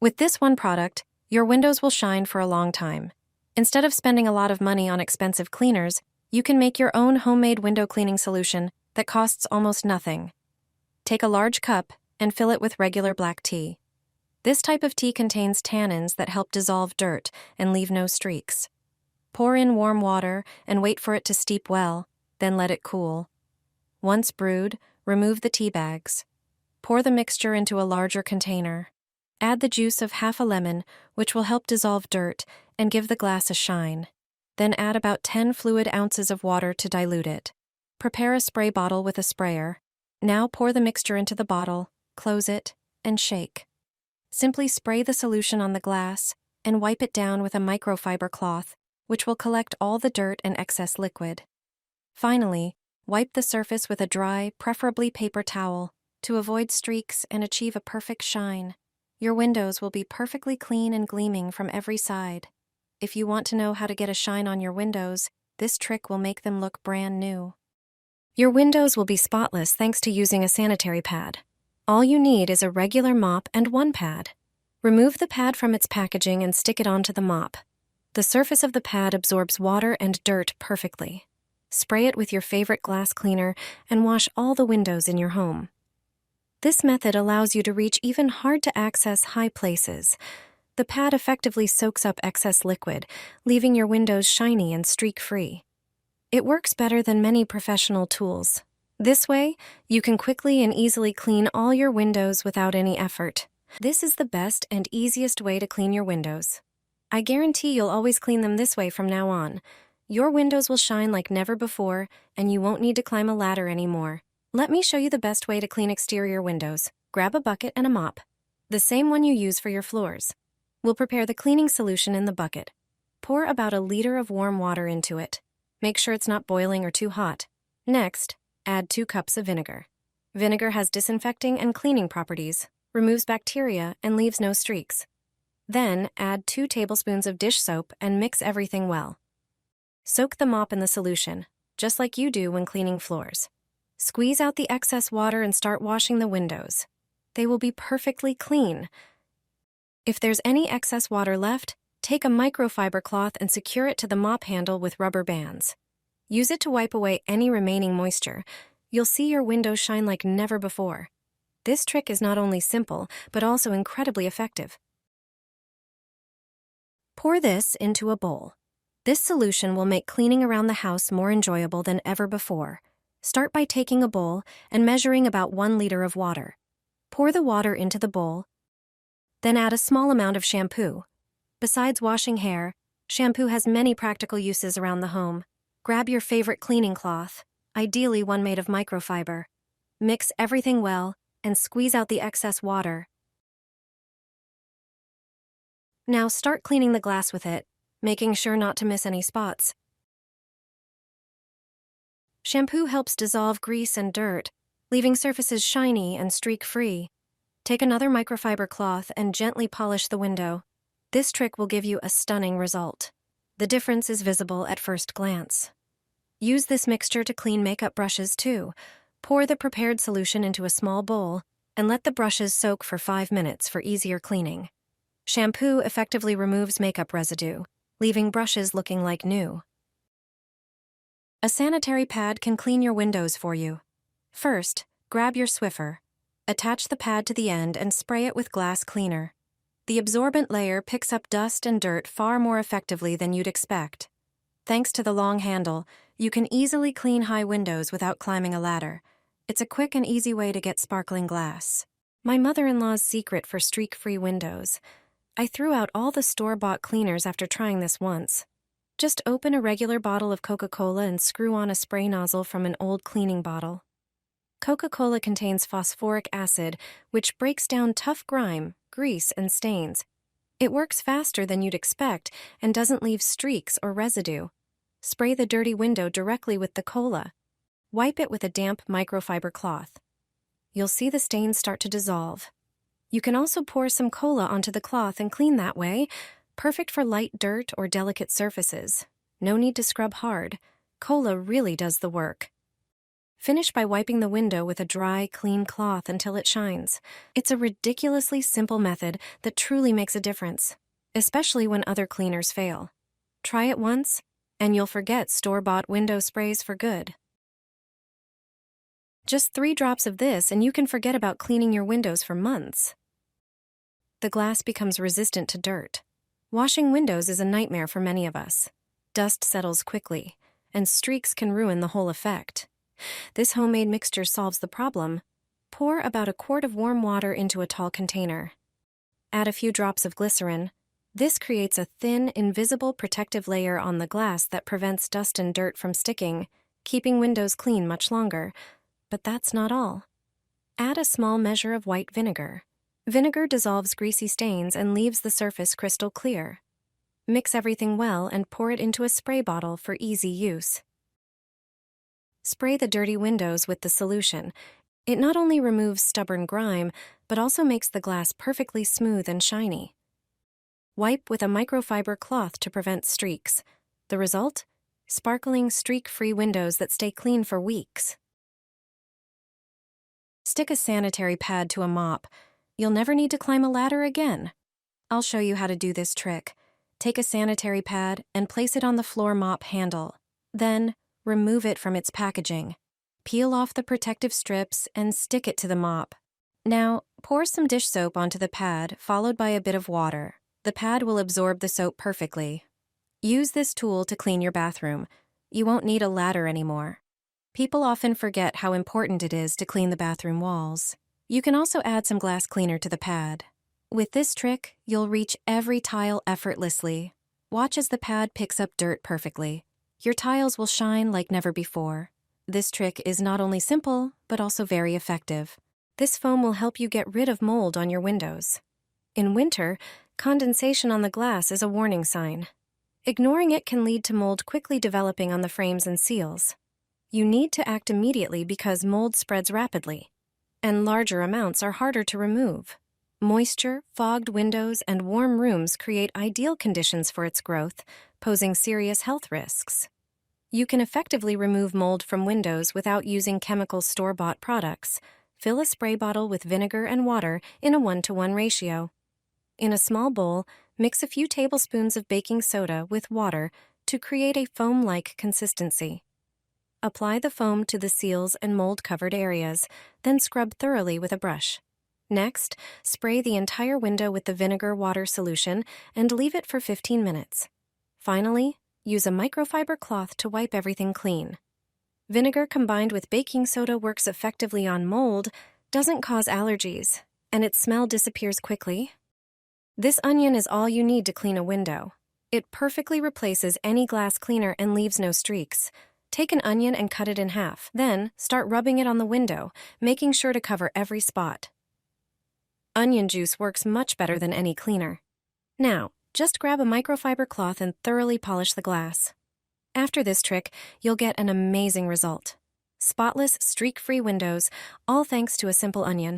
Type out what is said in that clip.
With this one product, your windows will shine for a long time. Instead of spending a lot of money on expensive cleaners, you can make your own homemade window cleaning solution that costs almost nothing. Take a large cup and fill it with regular black tea. This type of tea contains tannins that help dissolve dirt and leave no streaks. Pour in warm water and wait for it to steep well, then let it cool. Once brewed, remove the tea bags. Pour the mixture into a larger container. Add the juice of half a lemon, which will help dissolve dirt and give the glass a shine. Then add about 10 fluid ounces of water to dilute it. Prepare a spray bottle with a sprayer. Now pour the mixture into the bottle, close it, and shake. Simply spray the solution on the glass and wipe it down with a microfiber cloth, which will collect all the dirt and excess liquid. Finally, wipe the surface with a dry, preferably paper towel, to avoid streaks and achieve a perfect shine. Your windows will be perfectly clean and gleaming from every side. If you want to know how to get a shine on your windows, this trick will make them look brand new. Your windows will be spotless thanks to using a sanitary pad. All you need is a regular mop and one pad. Remove the pad from its packaging and stick it onto the mop. The surface of the pad absorbs water and dirt perfectly. Spray it with your favorite glass cleaner and wash all the windows in your home. This method allows you to reach even hard-to-access high places. The pad effectively soaks up excess liquid, leaving your windows shiny and streak-free. It works better than many professional tools. This way, you can quickly and easily clean all your windows without any effort. This is the best and easiest way to clean your windows. I guarantee you'll always clean them this way from now on. Your windows will shine like never before, and you won't need to climb a ladder anymore. Let me show you the best way to clean exterior windows. Grab a bucket and a mop, the same one you use for your floors. We'll prepare the cleaning solution in the bucket. Pour about a liter of warm water into it. Make sure it's not boiling or too hot. Next, add 2 cups of vinegar. Vinegar has disinfecting and cleaning properties, removes bacteria, and leaves no streaks. Then, add 2 tablespoons of dish soap and mix everything well. Soak the mop in the solution, just like you do when cleaning floors. Squeeze out the excess water and start washing the windows. They will be perfectly clean. If there's any excess water left, take a microfiber cloth and secure it to the mop handle with rubber bands. Use it to wipe away any remaining moisture. You'll see your windows shine like never before. This trick is not only simple, but also incredibly effective. Pour this into a bowl. This solution will make cleaning around the house more enjoyable than ever before. Start by taking a bowl and measuring about 1 liter of water. Pour the water into the bowl, then add a small amount of shampoo. Besides washing hair, shampoo has many practical uses around the home. Grab your favorite cleaning cloth, ideally one made of microfiber. Mix everything well and squeeze out the excess water. Now start cleaning the glass with it, making sure not to miss any spots. Shampoo helps dissolve grease and dirt, leaving surfaces shiny and streak-free. Take another microfiber cloth and gently polish the window. This trick will give you a stunning result. The difference is visible at first glance. Use this mixture to clean makeup brushes too. Pour the prepared solution into a small bowl and let the brushes soak for 5 minutes for easier cleaning. Shampoo effectively removes makeup residue, leaving brushes looking like new. A sanitary pad can clean your windows for you. First, grab your Swiffer. Attach the pad to the end and spray it with glass cleaner. The absorbent layer picks up dust and dirt far more effectively than you'd expect. Thanks to the long handle, you can easily clean high windows without climbing a ladder. It's a quick and easy way to get sparkling glass. My mother-in-law's secret for streak-free windows. I threw out all the store-bought cleaners after trying this once. Just open a regular bottle of Coca-Cola and screw on a spray nozzle from an old cleaning bottle. Coca-Cola contains phosphoric acid, which breaks down tough grime, grease, and stains. It works faster than you'd expect and doesn't leave streaks or residue. Spray the dirty window directly with the cola. Wipe it with a damp microfiber cloth. You'll see the stains start to dissolve. You can also pour some cola onto the cloth and clean that way. Perfect for light dirt or delicate surfaces. No need to scrub hard. Cola really does the work. Finish by wiping the window with a dry, clean cloth until it shines. It's a ridiculously simple method that truly makes a difference, especially when other cleaners fail. Try it once, and you'll forget store-bought window sprays for good. Just 3 drops of this and you can forget about cleaning your windows for months. The glass becomes resistant to dirt. Washing windows is a nightmare for many of us. Dust settles quickly, and streaks can ruin the whole effect. This homemade mixture solves the problem. Pour about a quart of warm water into a tall container. Add a few drops of glycerin. This creates a thin, invisible protective layer on the glass that prevents dust and dirt from sticking, keeping windows clean much longer. But that's not all. Add a small measure of white vinegar. Vinegar dissolves greasy stains and leaves the surface crystal clear. Mix everything well and pour it into a spray bottle for easy use. Spray the dirty windows with the solution. It not only removes stubborn grime, but also makes the glass perfectly smooth and shiny. Wipe with a microfiber cloth to prevent streaks. The result? Sparkling, streak-free windows that stay clean for weeks. Stick a sanitary pad to a mop. You'll never need to climb a ladder again. I'll show you how to do this trick. Take a sanitary pad and place it on the floor mop handle. Then, remove it from its packaging. Peel off the protective strips and stick it to the mop. Now, pour some dish soap onto the pad, followed by a bit of water. The pad will absorb the soap perfectly. Use this tool to clean your bathroom. You won't need a ladder anymore. People often forget how important it is to clean the bathroom walls. You can also add some glass cleaner to the pad. With this trick, you'll reach every tile effortlessly. Watch as the pad picks up dirt perfectly. Your tiles will shine like never before. This trick is not only simple, but also very effective. This foam will help you get rid of mold on your windows. In winter, condensation on the glass is a warning sign. Ignoring it can lead to mold quickly developing on the frames and seals. You need to act immediately because mold spreads rapidly, and larger amounts are harder to remove. Moisture, fogged windows, and warm rooms create ideal conditions for its growth, posing serious health risks. You can effectively remove mold from windows without using chemical store-bought products. Fill a spray bottle with vinegar and water in a 1-to-1 ratio. In a small bowl, mix a few tablespoons of baking soda with water to create a foam-like consistency. Apply the foam to the seals and mold-covered areas, then scrub thoroughly with a brush. Next, spray the entire window with the vinegar water solution and leave it for 15 minutes. Finally, use a microfiber cloth to wipe everything clean. Vinegar combined with baking soda works effectively on mold, doesn't cause allergies, and its smell disappears quickly. This onion is all you need to clean a window. It perfectly replaces any glass cleaner and leaves no streaks. Take an onion and cut it in half. Then, start rubbing it on the window, making sure to cover every spot. Onion juice works much better than any cleaner. Now, just grab a microfiber cloth and thoroughly polish the glass. After this trick, you'll get an amazing result. Spotless, streak-free windows, all thanks to a simple onion.